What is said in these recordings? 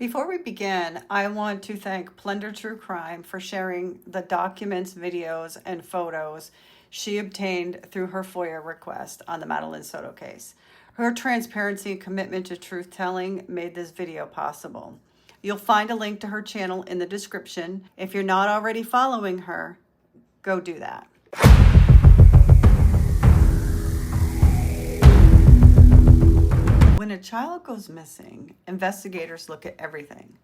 Before we begin, I want to thank Plunder True Crime for sharing the documents, videos, and photos she obtained through her FOIA request on the Madeline Soto case. Her transparency and commitment to truth-telling made this video possible. You'll find a link to her channel in the description. If you're not already following her, go do that. When a child goes missing, investigators look at everything.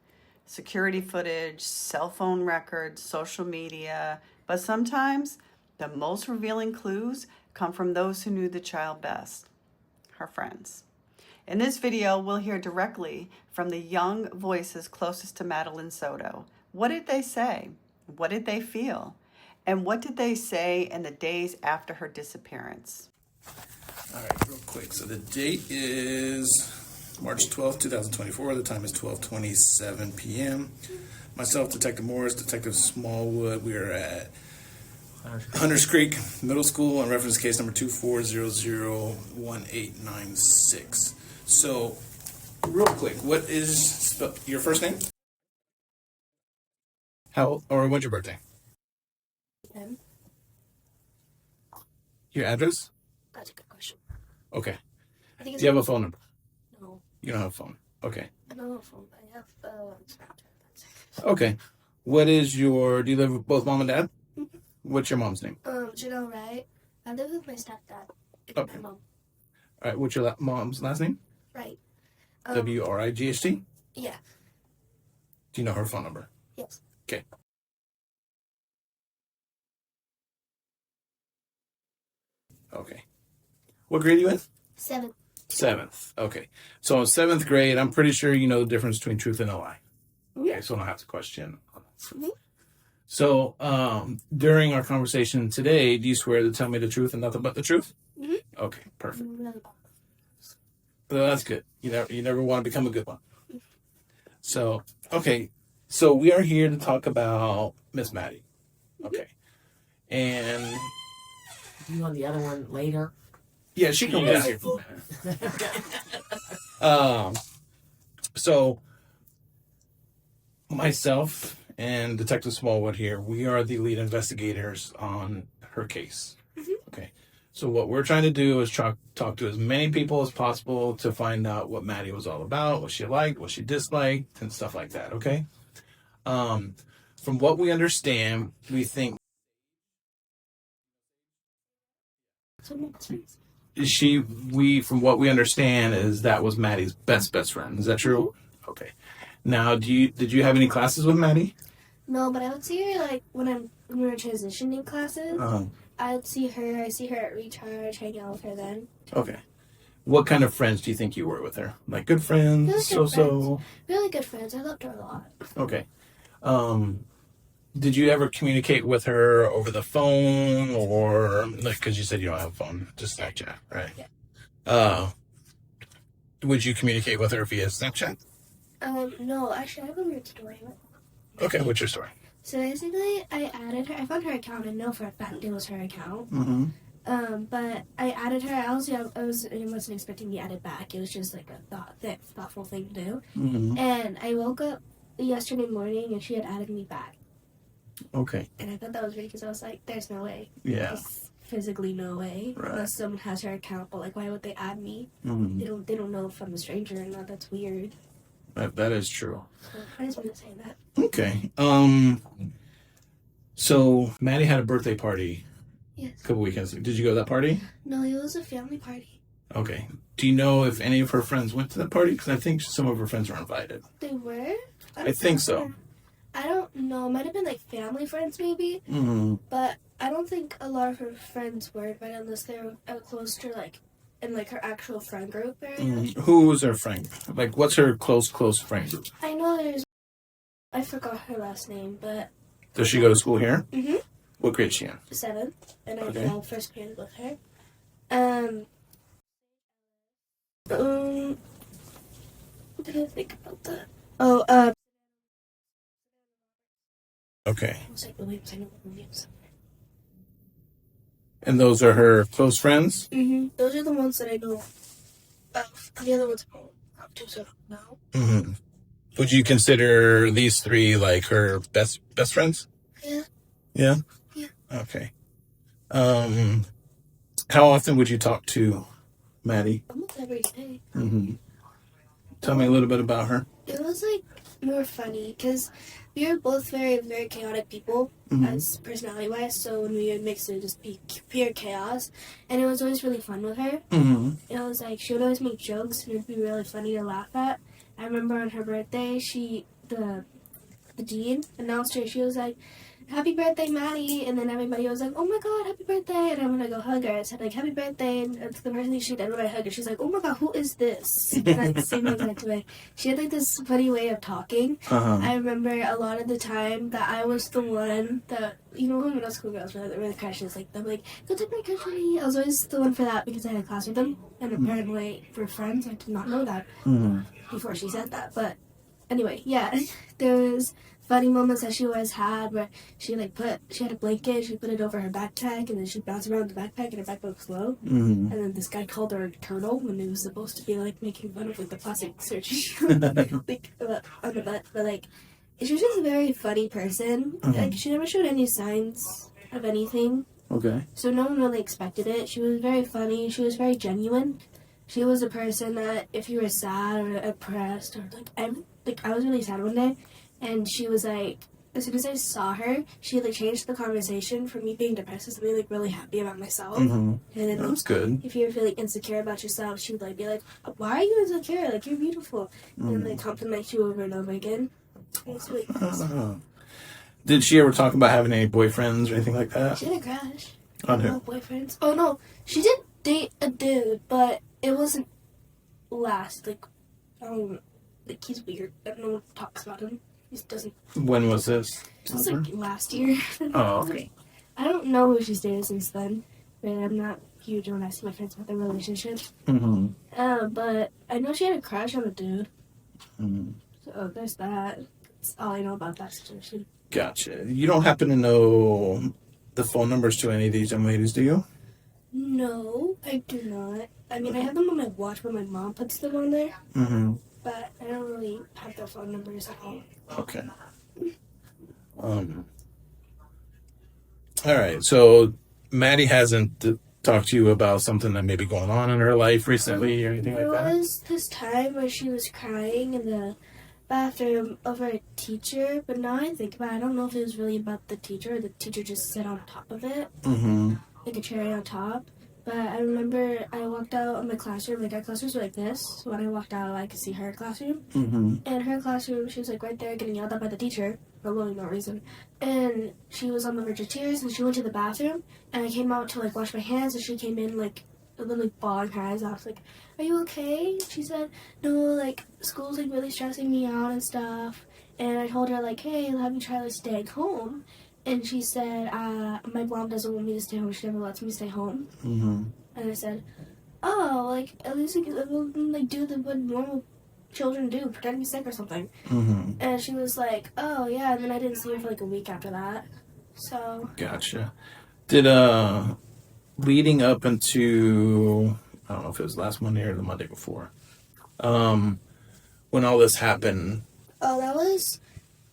Security footage, cell phone records, social media, but sometimes the most revealing clues come from those who knew the child best, her friends. In this video, we'll hear directly from the young voices closest to Madeline Soto. What did they say? What did they feel? And what did they say in the days after her disappearance? All right, real quick. So the date is March 12th, 2024. The time is 12:27 p.m. Myself, Detective Morris, Detective Smallwood. We are at Hunters Creek Middle School on reference case number 24001896. So, real quick, what is your first name? When's your birthday? 10. Your address? That's a good question. Okay. Do you have a phone number? No. You don't have a phone. Okay. I don't have a phone, but I have Snapchat. That's it. Okay. Do you live with both mom and dad? Mm-hmm. What's your mom's name? Janelle Wright. I live with my stepdad. Okay. My mom. All right. What's your mom's last name? Right. Wright? Yeah. Do you know her phone number? Yes. Okay. Okay. What grade are you in? 7. 7th. Okay. So in 7th grade, I'm pretty sure you know the difference between truth and a lie. Okay, so I don't have to question. Mm-hmm. So during our conversation today, do you swear to tell me the truth and nothing but the truth? Mm-hmm. Okay, perfect. Really Well, that's good. You never want to become a good one. So, okay. So we are here to talk about Miss Maddie. Okay. And You want the other one later? yeah, she can get here. So myself and Detective Smallwood here, we are the lead investigators on her case. Mm-hmm. Okay. So what we're trying to do is talk to as many people as possible to find out what Maddie was all about, what she liked, what she disliked, and stuff like that. Okay. From what we understand, we think from what we understand is that was Maddie's best friend. Is that true? Mm-hmm. Okay. Now, did you have any classes with Maddie? No, but I would see her when we were transitioning classes. I would see her. I see her at recharge, hang out with her then. Okay. What kind of friends do you think you were with her? Like good friends? Really good friends. I loved her a lot. Okay. Did you ever communicate with her over the phone or because you said you don't have a phone, just Snapchat, right? Yeah. Would you communicate with her via Snapchat? No, actually, I have a weird story. Okay, what's your story? So basically, I added her. I found her account and know for a fact it was her account. Mm-hmm. But I added her. I wasn't expecting to be added back. It was just like a thoughtful thing to do. Mm-hmm. And I woke up yesterday morning and she had added me back. Okay. And I thought that was weird because I was like, "There's no way. Yeah. There's physically no way. Right. Unless someone has her account. But like, why would they add me? Mm-hmm. They don't know if I'm a stranger or not. That's weird. That is true. So I just want to say that. Okay. So Maddie had a birthday party. Yes. A couple weekends. Did you go to that party? No, it was a family party. Okay. Do you know if any of her friends went to that party? Because I think some of her friends were invited. They were? I think so. I don't know. It might have been like family friends maybe. Mm-hmm. But I don't think a lot of her friends were invited unless they were close to in her actual friend group area. Mm-hmm. Who was her friend? Like, what's her close friend group? I know I forgot her last name, but... Does she go to school here? Mm-hmm. What grade is she in? 7th, and I Okay. go first grade with her. What did I think about that? Oh, Okay. I was like, Williams, I know Williams. And those are her close friends? Mm-hmm. Those are the ones that I know of. The other ones I don't have to, so I don't know. Mm-hmm. Would you consider these three like her best friends? Yeah. Yeah? Yeah. Okay. How often would you talk to Maddie? Almost every day. Mm-hmm. Tell me a little bit about her. It was like more funny because we were both very, very chaotic people as personality wise. So when we would mix, it would just be pure chaos. And it was always really fun with her. Mm-hmm. It was like she would always make jokes and it'd be really funny to laugh at. I remember on her birthday, the dean announced her. She was like, "Happy birthday, Maddie!" And then everybody was like, "Oh my God, happy birthday!" And I'm gonna go hug her. I said like, "Happy birthday!" And that's the first thing she did when I hugged her. She's like, "Oh my God, who is this?" And I same exact way. She had like this funny way of talking. I remember a lot of the time that I was the one that, you know, when middle school girls were really crushes, like they're like, "Go take my crush on me." I was always the one for that because I had a class with them, and apparently we're friends. I did not know that before she said that, but anyway, yeah, there was funny moments that she always had where she had a blanket, she put it over her backpack, and then she'd bounce around the backpack, and her backpack was low. And then this guy called her a turtle when it was supposed to be like making fun of like the plastic surgery like on the butt. But like, she was just a very funny person. Like, she never showed any signs of anything. Okay. So no one really expected it. She was very funny. She was very genuine. She was a person that if you were sad or depressed or I was really sad one day, and she was like, as soon as I saw her, she like changed the conversation from me being depressed to something like really happy about myself. And then That's good. if you're feeling insecure about yourself, she would like be like, "Why are you insecure? Like, you're beautiful," and like compliment you over and over again. It was really nice. Did she ever talk about having any boyfriends or anything like that? She had a crush. On who? No boyfriends. Oh no, she did date a dude, but it wasn't last. Like, like he's weird. No one talks about him. He just doesn't. When was this? It was like last year. Oh, okay. I don't know who she's dated since then, but I'm not huge when I see my friends about their relationships. But I know she had a crush on a dude. So there's that. That's all I know about that situation. Gotcha. You don't happen to know the phone numbers to any of these young ladies, do you? No, I do not. I mean, I have them on my watch, but my mom puts them on there. But I don't really have their phone numbers at all. Okay. All right. So Maddie hasn't talked to you about something that may be going on in her life recently or anything like that? There was this time where she was crying in the bathroom over a teacher, but now I think about it, I don't know if it was really about the teacher or the teacher just sat on top of it. Like a cherry on top. But I remember I walked out of my classroom, like our classrooms were like this, so when I walked out I could see her classroom. And her classroom, she was like right there getting yelled at by the teacher, for really no reason. And she was on the verge of tears, and she went to the bathroom, and I came out to like wash my hands, and she came in like literally bawling her eyes off, like, "Are you okay?" She said, "No, like school's like really stressing me out and stuff." And I told her like, "Hey, let me try like staying home." And she said, "My mom doesn't want me to stay home. She never lets me stay home." And I said, "Oh, like at least like do what normal children do, pretend to be sick or something." And she was like, "Oh yeah." And then I didn't see her for like a week after that. So. Gotcha. Did leading up into, I don't know if it was last Monday or the Monday before, when all this happened. Oh, that was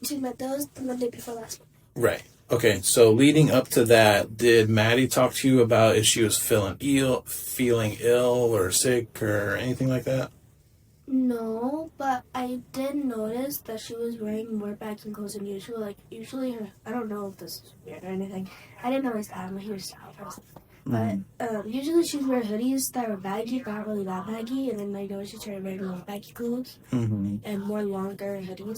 the Monday before last one. Right. Okay, so leading up to that, did Maddie talk to you about if she was feeling ill or sick or anything like that? No, but I did notice that she was wearing more bags and clothes than usual. Like, usually her, I don't know if this is weird or anything. I didn't notice that. I'm a huge style person. But usually she'd wear hoodies that were baggy, but not really that baggy. And then I noticed she started wearing more baggy clothes and more longer hoodies.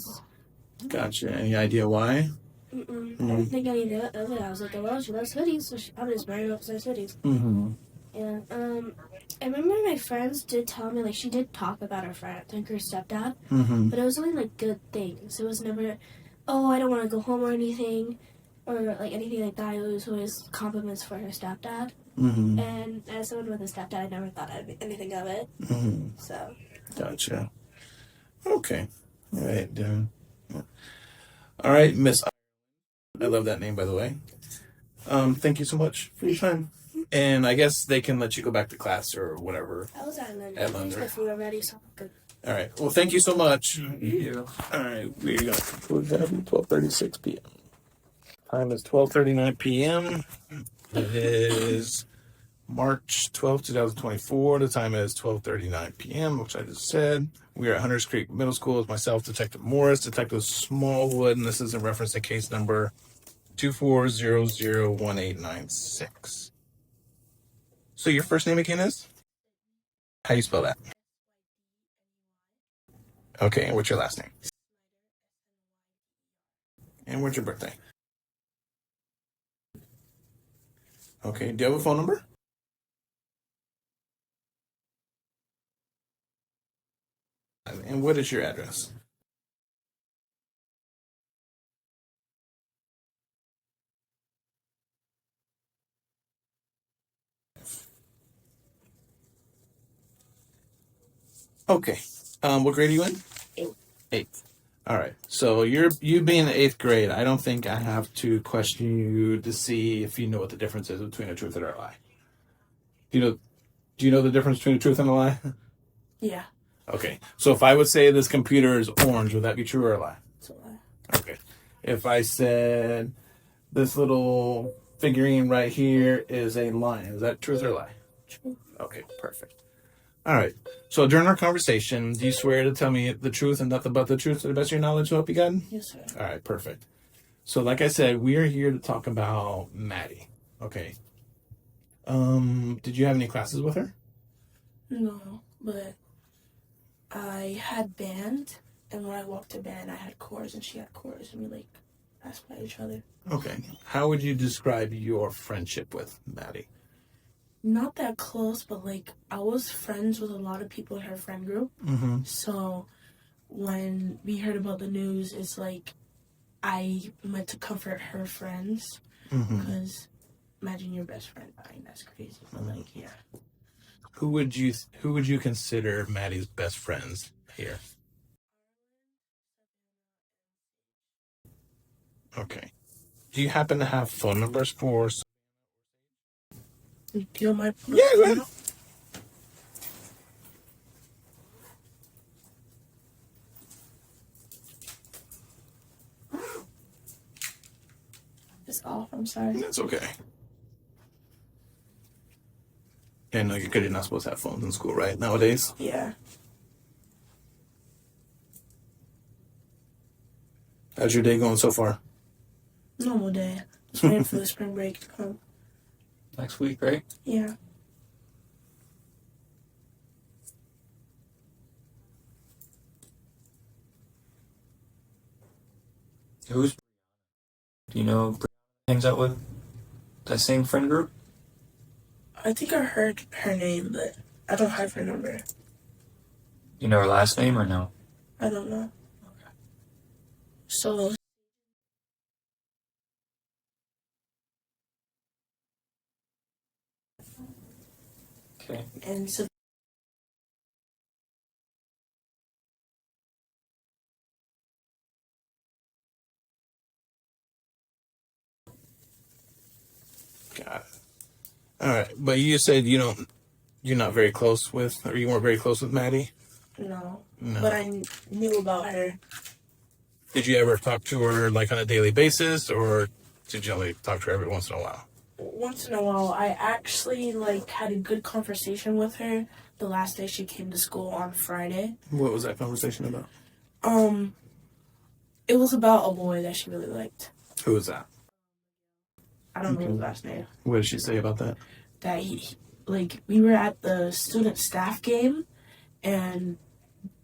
Gotcha. Any idea why? I didn't think any of it. I was like, well, she loves hoodies, so she probably just wearing oversized hoodies. Yeah. I remember my friends did tell me, like, she did talk about her friend, like her stepdad, but it was only like good things. It was never, "Oh, I don't want to go home" or anything, or like anything like that. It was always compliments for her stepdad. And as someone with a stepdad, I never thought anything of it. So. Gotcha. Okay. All right, Devin. All right, Miss. I love that name, by the way. Thank you so much for your time. And I guess they can let you go back to class or whatever. I was at lunch. At lunch. My food already, so I'm good. All right. Well, thank you so much. Yeah. All right. We're going to conclude that at 12:36 p.m. Time is 12:39 p.m. It is March 12th, 2024. The time is 12:39 p.m., which I just said. We are at Hunters Creek Middle School with myself, Detective Morris, Detective Smallwood, and this is in reference to case number 24001896. So your first name again is? How you spell that? Okay, and what's your last name? And what's your birthday? Okay, do you have a phone number? And what is your address? Okay. What grade are you in? Eighth. All right. So you being in eighth grade, I don't think I have to question you to see if you know what the difference is between a truth and a lie. Do you know the difference between a truth and a lie? Yeah. Okay. So if I would say this computer is orange, would that be true or a lie? It's a lie. Okay. If I said this little figurine right here is a lion, is that truth or a lie? True. Okay, perfect. All right. So during our conversation, do you swear to tell me the truth and nothing but the truth to the best of your knowledge, so help you God? Yes, sir. All right, perfect. So like I said, we are here to talk about Maddie. Okay. Did you have any classes with her? No, but I had band, and when I walked to band, I had chorus, and she had chorus, and we passed by each other. Okay. How would you describe your friendship with Maddie? Not that close, but I was friends with a lot of people in her friend group. Mm-hmm. So when we heard about the news, it's I meant to comfort her friends, because imagine your best friend dying. That's crazy. But yeah. Who would you consider Maddie's best friends here? Okay. Do you happen to have phone numbers for? Do you want my Yeah, go ahead. It's off. I'm sorry. That's okay. Yeah, no, you're not supposed to have phones in school, right? Nowadays. Yeah. How's your day going so far? Normal day. Just waiting for the spring break to come. Next week, right? Yeah. Who's? Do you know Brianna hangs out with that same friend group? I think I heard her name, but I don't have her number. You know her last name or no? I don't know. Okay. So Okay. and so Got it. All right, but you said you're not very close with, or you weren't very close with Maddie. no. No. But I knew about her. Did you ever talk to her on a daily basis, or did you only talk to her every once in a while? Once in a while, I actually had a good conversation with her the last day she came to school on Friday. What was that conversation about? It was about a boy that she really liked. Who was that? I don't know his last name. What did she say about that? That we were at the student staff game, and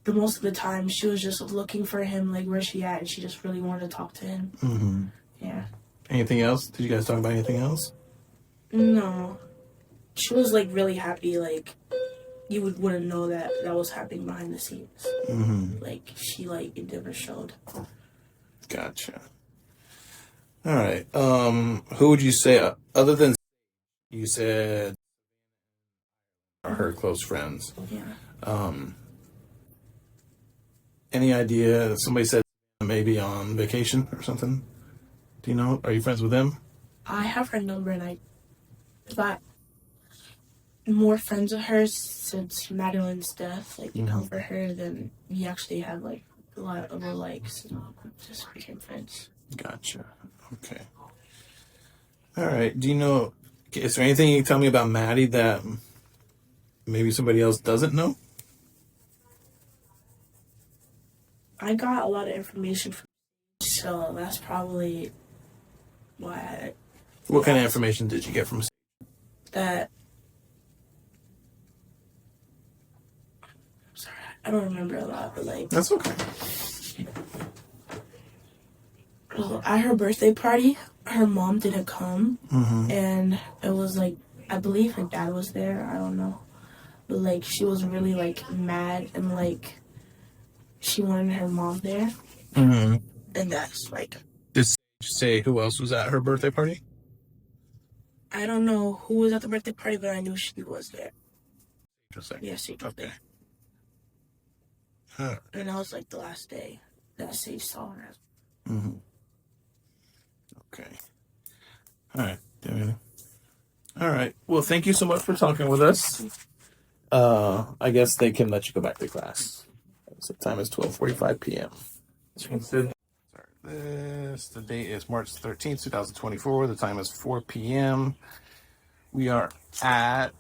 the most of the time she was just looking for him, where's she at, and she just really wanted to talk to him. Mm-hmm. Yeah. Anything else? Did you guys talk about anything else? No. She was really happy, you wouldn't know that was happening behind the scenes. Mm-hmm. She it never showed. Gotcha. All right. Who would you say other than you said are her close friends? Yeah. Any idea? Somebody said maybe on vacation or something. Do you know? Are you friends with them? I have her number, and more friends of hers since Madeline's death, like, over her, then we actually had, like, a lot of our likes, and just became friends. Gotcha. Okay. All right. Do you know, is there anything you can tell me about Maddie that maybe somebody else doesn't know? I got a lot of information from, so that's probably why What kind of information did you get from? that. Sorry, I don't remember a lot, but like That's okay. at her birthday party, her mom didn't come, and it was like I believe her dad was there. I don't know, but like she was really like mad and like she wanted her mom there, Mm-hmm. and that's like Did you say who else was at her birthday party? I don't know who was at the birthday party, but I knew she was there. Interesting. Yeah, she was Okay. there, Huh. and that was like the last day that Sage saw her. Mm-hmm. Okay. All right. All right. Well, thank you so much for talking with us. I guess they can let you go back to class. So the time is 12:45 p.m. Start this. The date is March 13th, 2024. The time is 4 p.m. We are at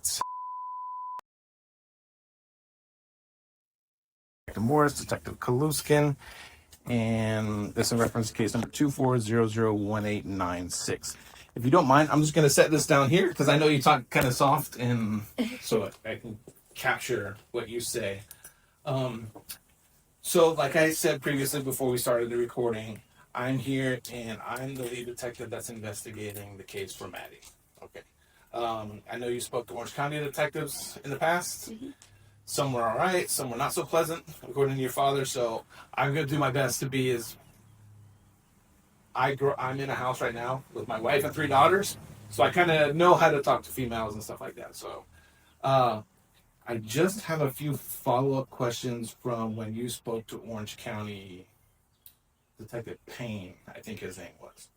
Detective Morris, Detective Kaluskin, and this is in reference to case number 24001896. If you don't mind, I'm just going to set this down here because I know you talk kind of soft, and so I can capture what you say. So, like I said previously before we started the recording, I'm here and I'm the lead detective that's investigating the case for Maddie. Okay. I know you spoke to Orange County detectives in the past. Mm-hmm. Some were all right, some were not so pleasant, according to your father. So I'm going to do my best to be as. I'm in a house right now with my wife and 3 daughters, so I kind of know how to talk to females and stuff like that. So I just have a few follow-up questions from when you spoke to Orange County Detective Payne, I think his name was.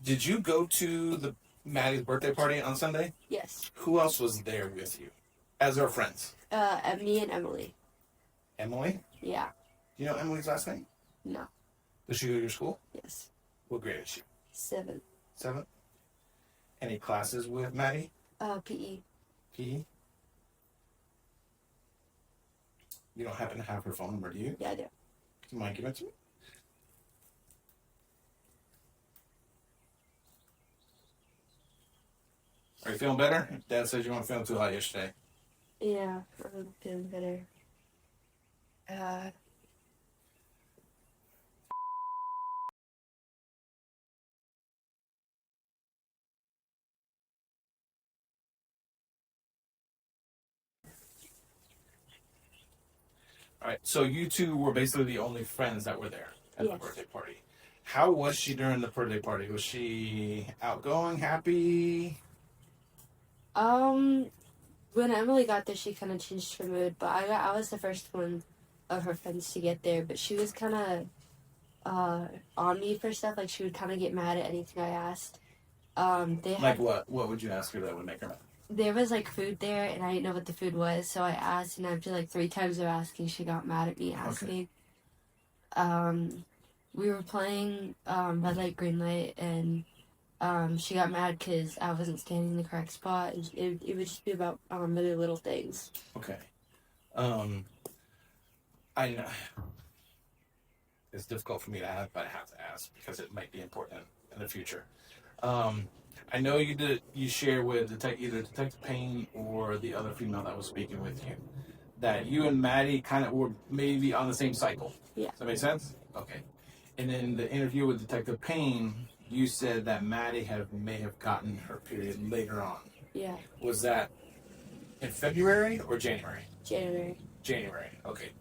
Did you go to the Maddie's birthday party on Sunday? Yes. Who else was there with you as our friends? Me and Emily. Emily? Yeah. Do you know Emily's last name? No. Does she go to your school? Yes. What grade is she? 7. 7? Any classes with Maddie? PE. PE? You don't happen to have her phone number, do you? Yeah, I do. Do you mind giving it to me? Are you feeling better? Dad said you weren't feeling too hot yesterday. Yeah, I'm feeling better. All right, so you two were basically the only friends that were there at Yes. the birthday party. How was she during the birthday party? Was she outgoing, happy? When Emily got there, she kind of changed her mood, but I was the first one of her friends to get there, but she was kind of on me for stuff. Like, she would kind of get mad at anything I asked. Like what? What would you ask her that would make her mad? There was like food there, and I didn't know what the food was, so I asked, and after like 3 times of asking, she got mad at me asking. Okay. We were playing red light, green light, and she got mad because I wasn't standing in the correct spot. And it would just be about really little things. Okay. I know it's difficult for me to ask, but I have to ask because it might be important in the future. I know you share with either Detective Payne or the other female that was speaking with you that you and Maddie kind of were maybe on the same cycle. Yeah. Does that make sense? Okay. And in the interview with Detective Payne, you said that Maddie may have gotten her period later on. Yeah. Was that in February or January? January. January. Okay.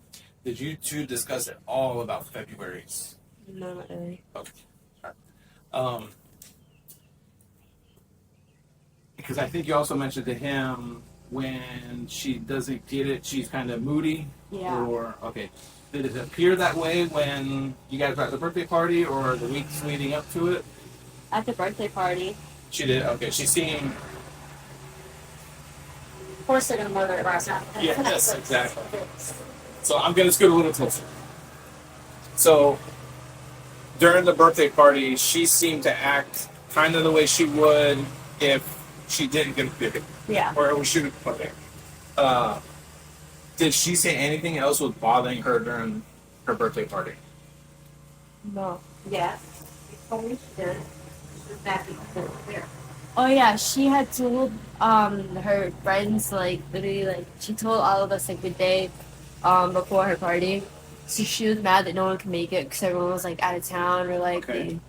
Did you two discuss at all about February's? No, not really. Okay. All right. Because I think you also mentioned to him when she doesn't get it, she's kind of moody. Yeah. Or okay. Did it appear that way when you guys were at the birthday party or the weeks leading up to it? At the birthday party. She did. Okay. She seemed course they're gonna murder it last night. Yes, exactly. So I'm gonna scoot a little closer. So during the birthday party, she seemed to act kind of the way she would if she didn't get a big, Yeah. or we should have put it. Did she say anything else was bothering her during her birthday party? No. Yeah. Totally did. Oh yeah, she had told her friends like literally like she told all of us like the day before her party. So she was mad that no one could make it because everyone was like out of town or like Okay. they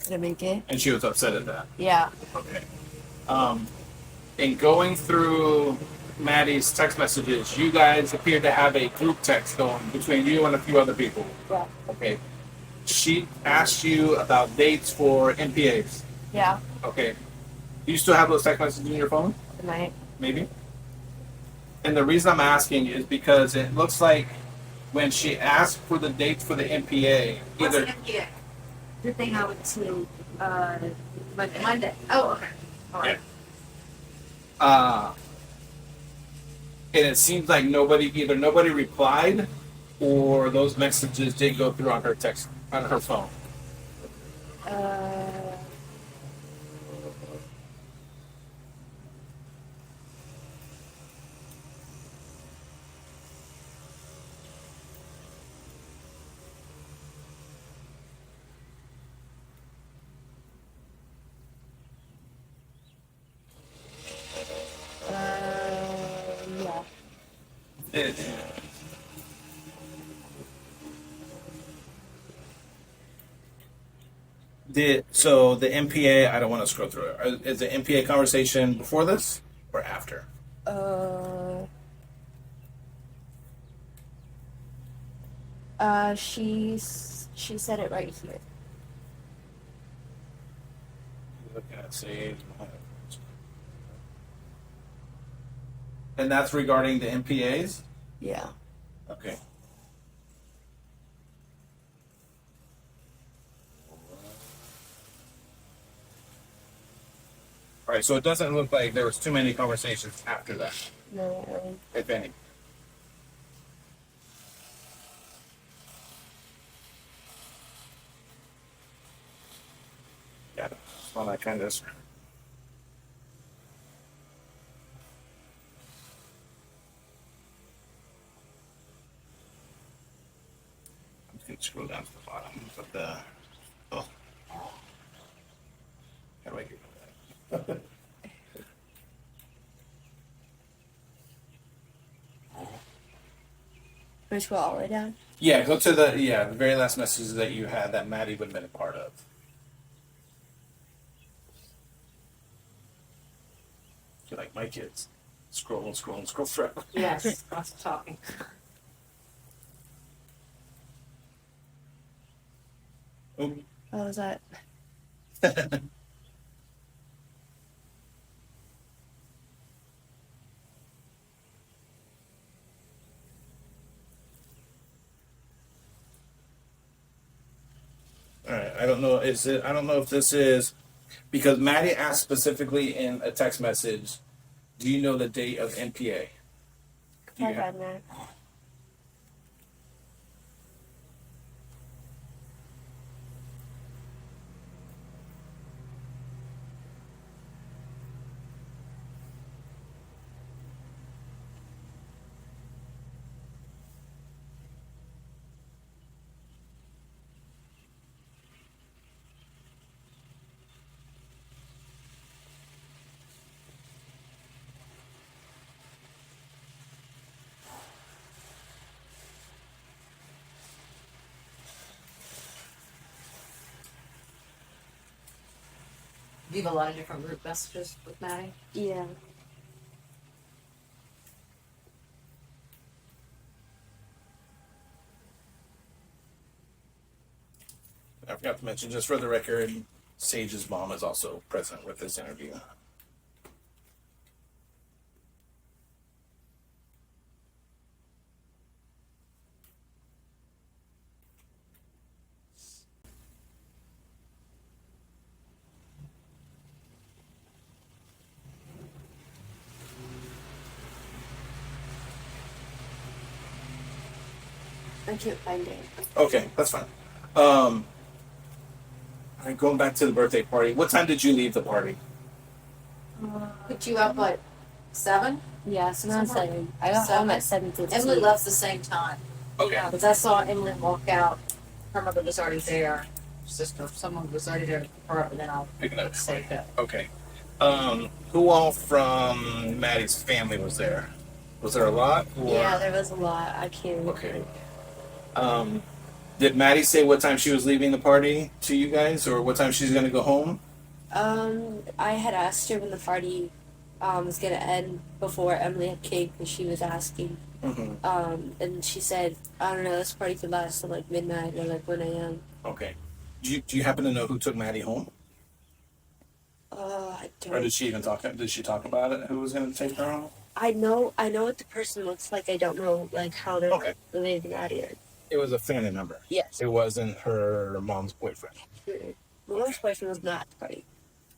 couldn't make it. And she was upset at that. Yeah. Okay. In going through Maddie's text messages, you guys appeared to have a group text going between you and a few other people. Yeah. Okay. She asked you about dates for MPAs. Yeah. Okay. Do you still have those text messages in your phone? Good night. Maybe. And the reason I'm asking is because it looks like when she asked for the dates for the MPA, either MPA? The thing I went to Monday. Oh, okay. All right. and it seems like nobody replied, or those messages didn't go through on her text on her phone. yeah. So the MPA? I don't want to scroll through it. Is the MPA conversation before this or after? She said it right here. Looking at Sage. And that's regarding the MPAs? Yeah. Okay. All right, so it doesn't look like there was too many conversations after that, No. if any. Yeah, that's one I kind of. I'm just gonna scroll down to the bottom, but oh, how do I get rid of that? Which go all the way down? Yeah, go to the very last message that you had that Maddie would have been a part of. You're like my kids. Scroll and scroll and scroll forever. Yes. Lots of talking. Oh. What was that? All right. I don't know. I don't know if this is because Maddie asked specifically in a text message. Do you know the date of NPA? Do you have- Do you have a lot of different group messages with Maddie? Yeah. I forgot to mention, just for the record, Sage's mom is also present with this interview. I can't find it. Okay, that's fine. All right, going back to the birthday party. What time did you leave the party? Picked you up at 7? Yeah, so around 7. I got home at 7:15. Emily left the same time. Okay. Yeah. Because I saw Emily walk out. Her mother was already there. Sister, someone was already there for her, and then I'll Picking up. say that. Okay. Who all from Maddie's family was there? Was there a lot? Or? Yeah, there was a lot. I can't. Okay. Did Maddie say what time she was leaving the party to you guys, or what time she's gonna go home? I had asked her when the party was gonna end before Emily had cake, because she was asking. Mm-hmm. And she said, I don't know, this party could last till like midnight or like 1 a.m. Okay. Do you happen to know who took Maddie home, I or don't. did she even talk? Did she talk about it? Who was gonna take her home? I know what the person looks like. I don't know like how they're Okay. related to Maddie. It was a family member. Yes. It wasn't her mom's boyfriend. My mom's boyfriend was not at the party.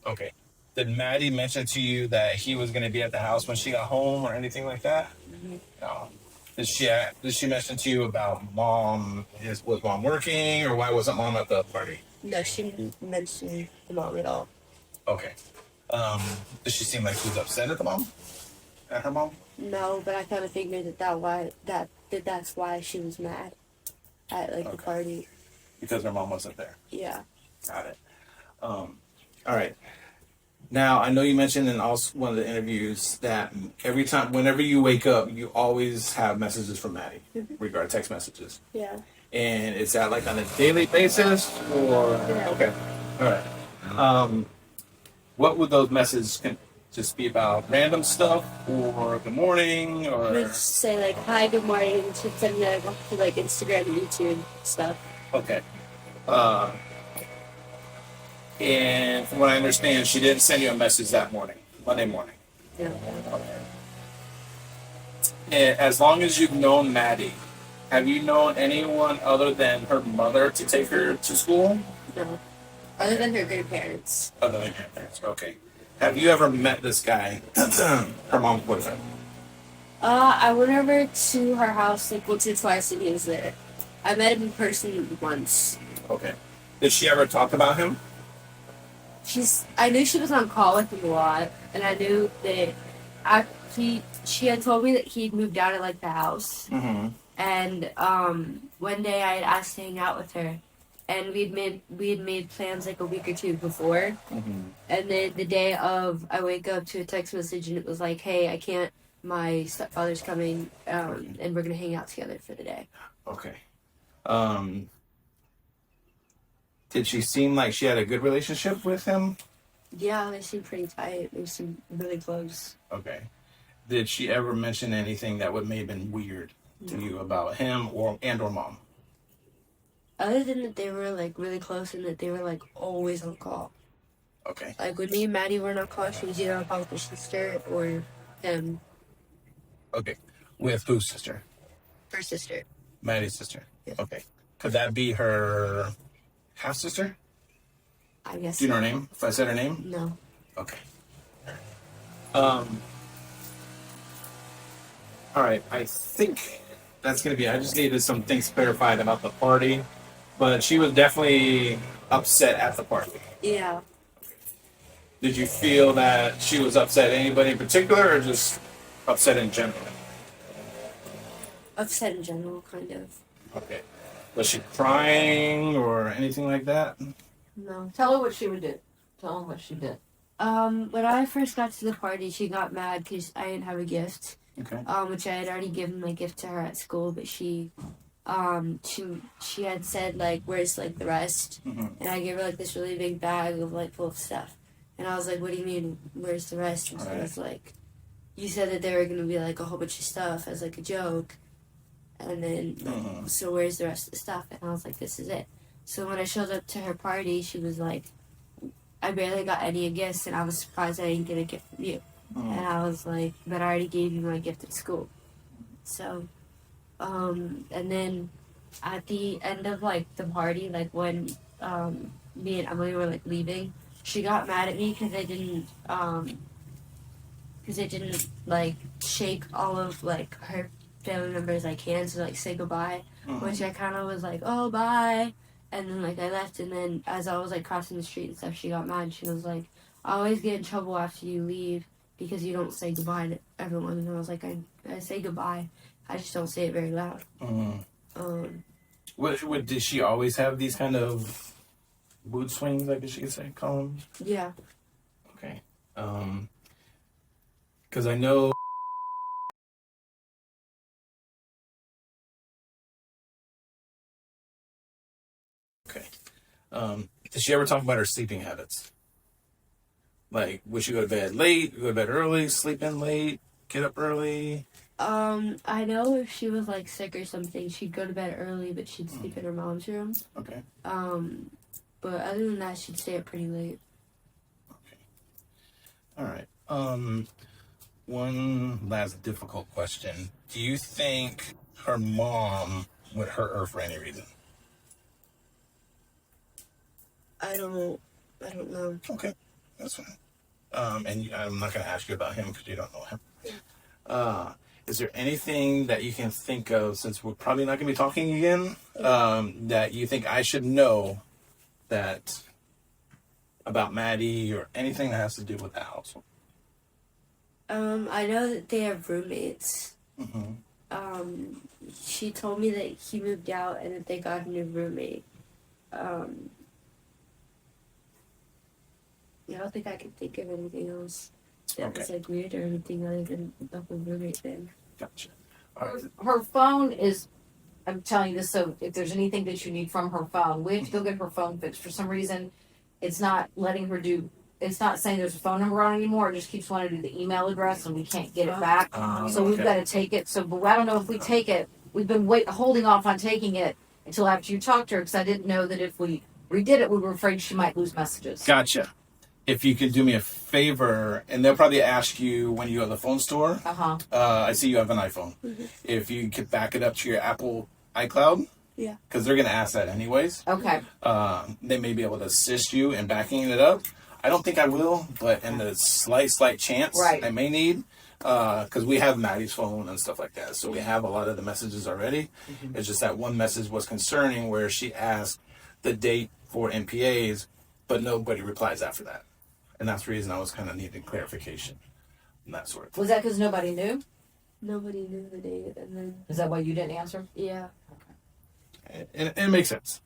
Okay. Did Maddie mention to you that he was going to be at the house when she got home or anything like that? Mm-hmm. No. Did she mention to you about mom? Was mom working, or why wasn't mom at the party? No, she didn't mention the mom at all. Okay. Does she seem like she was upset at the mom? At her mom? No, but I kind of figured that's why she was mad at like the Okay. party. Because her mom wasn't there. Yeah. Got it. All right. Now, I know you mentioned in also one of the interviews that every time, whenever you wake up, you always have messages from Maddie, regarding text messages. Yeah. And is that like on a daily basis, or Yeah. okay, all right. What would those messages just be about? Random stuff, or good morning, We or just say like hi, good morning, to send like to like Instagram, YouTube stuff. okay. And from what I understand, she didn't send you a message that morning, Monday morning. Yeah. And as long as you've known Maddie, have you known anyone other than her mother to take her to school? No. Other than her grandparents. Other than her parents, okay. Have you ever met this guy, her mom's boyfriend? I went over to her house like once or twice and he was there. I met him in person once. Okay. Did she ever talk about him? I knew she was on call with him a lot, and I knew that she had told me that he'd moved out of like the house. Mm-hmm. And one day I had asked to hang out with her, and we had made plans like a week or two before. Mm-hmm. And then the day of, I wake up to a text message, and it was like, "Hey, I can't. My stepfather's coming, and we're gonna hang out together for the day." Okay. Did she seem like she had a good relationship with him? Yeah, they seemed pretty tight. They seemed really close. Okay. Did she ever mention anything that may have been weird to you about him or mom? Other than that, they were like really close, and that they were like always on call. Okay. Like when me and Maddie were on call, she was either on call with her sister or him, Okay. With whose sister? her sister. Maddie's sister. Yeah. Okay. Could that be her half sister? I guess. Do you know her name? If I said her name? No. Okay. All right. I think that's gonna be. I just needed some things clarified about the party, but she was definitely upset at the party. Yeah. Did you feel that she was upset at anybody in particular, or just upset in general? Upset in general, kind of. Okay. Was she crying or anything like that? No. Tell her what she would do. Tell them what she did. When I first got to the party, she got mad because I didn't have a gift. Okay. Which I had already given my gift to her at school, but she had said like, "Where's like the rest?" Mm-hmm. And I gave her like this really big bag of like full of stuff, and I was like, "What do you mean? Where's the rest?" And she was like, "You said that there were gonna be like a whole bunch of stuff as like a joke, and then like, so where's the rest of the stuff?" And I was like, "This is it." So when I showed up to her party, she was like, "I barely got any gifts, and I was surprised I didn't get a gift from you." And I was like, "But I already gave you my gift at school." So, and then at the end of like the party, like when me and Emily were like leaving, she got mad at me because I didn't like shake all of like her family members' like hands to like say goodbye. which I kind of was like, oh, bye. And then, like, I left, and then as I was, like, crossing the street and stuff, she got mad. She was like, I always get in trouble after you leave because you don't say goodbye to everyone. And I was like, I say goodbye. I just don't say it very loud. What did she always have these kind of mood swings, I guess you could say, call them? Yeah. Okay. Because I know. Okay. Did she ever talk about her sleeping habits? Like, would she go to bed late, go to bed early, sleep in late, get up early? I know if she was, like, sick or something, she'd go to bed early, but she'd sleep in her mom's room. Okay. But other than that, she'd stay up pretty late. Okay. All right. One last difficult question. Do you think her mom would hurt her for any reason? I don't know. Okay, that's fine. And I'm not going to ask you about him because you don't know him. Is there anything that you can think of, since we're probably not going to be talking again, that you think I should know that about Maddie or anything that has to do with the household? I know that they have roommates. She told me that he moved out and that they got a new roommate. I don't think I can think of anything else that was like weird or anything other than the whole roommate thing. Gotcha. All right. Her phone is, I'm telling you this, so if there's anything that you need from her phone, we have to go get her phone fixed. For some reason, it's not letting her do, it's not saying there's a phone number on it anymore. It just keeps wanting to do the email address and we can't get it back. So we've got to take it. So, but I don't know if we take it. We've been holding off on taking it until after you talked to her because I didn't know that if we redid it, we were afraid she might lose messages. Gotcha. If you could do me a favor, and they'll probably ask you when you go to the phone store. I see you have an iPhone. If you could back it up to your Apple iCloud. Yeah. Because they're going to ask that anyways. Okay. They may be able to assist you in backing it up. I don't think I will, but in the slight chance I may need, because we have Maddie's phone and stuff like that. So we have a lot of the messages already. It's just that one message was concerning where she asked the date for MPAs, but nobody replies after that. And that's the reason I was kind of needing clarification and that sort of thing. Was that because nobody knew? Nobody knew the date, and then Is that why you didn't answer? yeah. And it makes sense.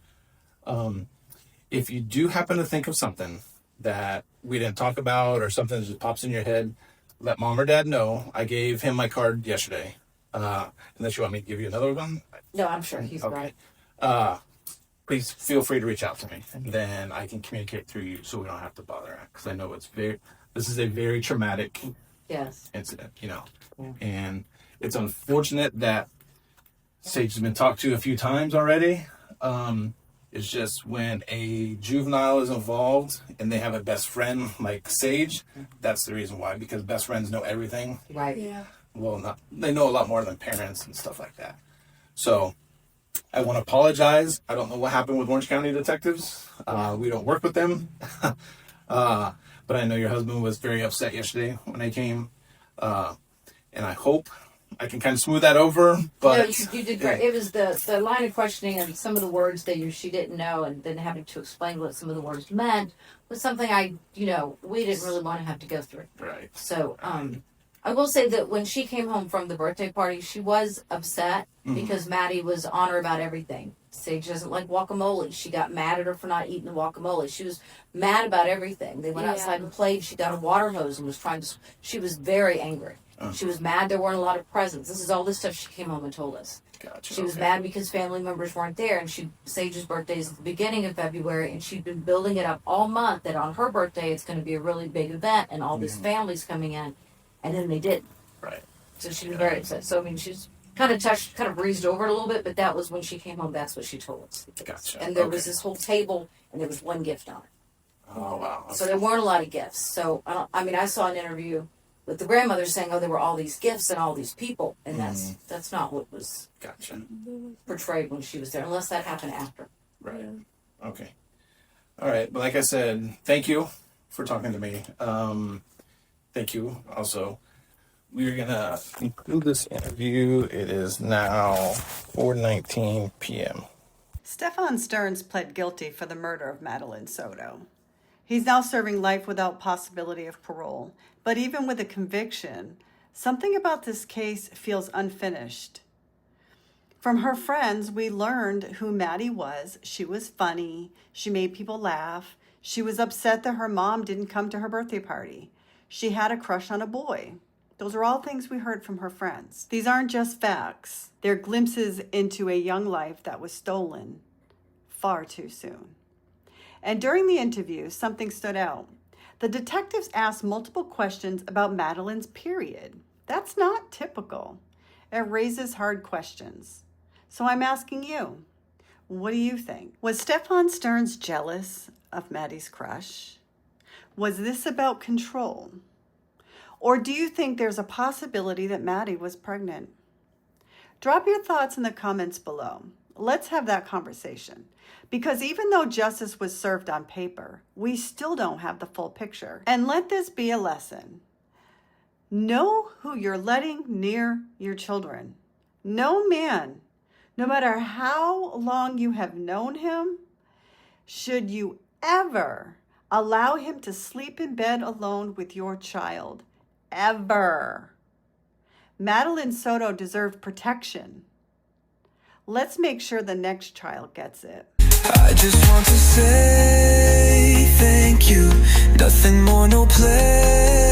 If you do happen to think of something that we didn't talk about or something that just pops in your head, let mom or dad know. I gave him my card yesterday. Unless you want me to give you another one. No, I'm sure he's Okay. right. Please feel free to reach out to me. Then I can communicate through you so we don't have to bother. Because I know this is a very traumatic Yes. incident, And it's unfortunate that Sage has been talked to a few times already. It's just when a juvenile is involved and they have a best friend like Sage, that's the reason why. Because best friends know everything. Right. Yeah. Well, they know a lot more than parents and stuff like that. So I want to apologize. I don't know what happened with Orange County detectives. We don't work with them. But I know your husband was very upset yesterday when I came. And I hope I can kind of smooth that over. But No, you did great. It was the line of questioning and some of the words that she didn't know, and then having to explain what some of the words meant was something we didn't really want to have to go through. Right. So, I will say that when she came home from the birthday party, she was upset because Maddie was on her about everything. Sage doesn't like guacamole. She got mad at her for not eating the guacamole. She was mad about everything. They went outside and played. She got a water hose and was she was very angry. She was mad there weren't a lot of presents. This is all this stuff she came home and told us. Gotcha. She was mad because family members weren't there, and Sage's birthday is at the beginning of February, and she'd been building it up all month that on her birthday it's going to be a really big event, and all these families coming in, and then they didn't. Right. So she was very upset. So I mean, she's kind of breezed over it a little bit, but that was when she came home. That's what she told us. Gotcha. And there was this whole table, and there was one gift on it. Oh, wow. So there weren't a lot of gifts. So I saw an interview with the grandmother saying, "Oh, there were all these gifts and all these people," and that's not what was Gotcha. portrayed when she was there, unless that happened after. Right. Okay. All right. But like I said, thank you for talking to me. Thank you also we're gonna conclude this interview. It is now 4:19 p.m. Stephan Sterns pled guilty for the murder of Madeline Soto. He's now serving life without possibility of parole. But even with a conviction, something about this case feels unfinished. From her friends, we learned who Maddie was. She was funny. She made people laugh. She was upset that her mom didn't come to her birthday party. She had a crush on a boy. Those are all things we heard from her friends. These aren't just facts. They're glimpses into a young life that was stolen far too soon. And during the interview, something stood out. The detectives asked multiple questions about Madeline's period. That's not typical. It raises hard questions. So I'm asking you, what do you think? Was Stephan Sterns jealous of Maddie's crush? Was this about control? Or do you think there's a possibility that Maddie was pregnant? Drop your thoughts in the comments below. Let's have that conversation. Because even though justice was served on paper, we still don't have the full picture. And let this be a lesson. Know who you're letting near your children. No man, no matter how long you have known him, should you ever allow him to sleep in bed alone with your child. Ever. Madeline Soto deserved protection. Let's make sure the next child gets it. I just want to say thank you. Nothing more, no play.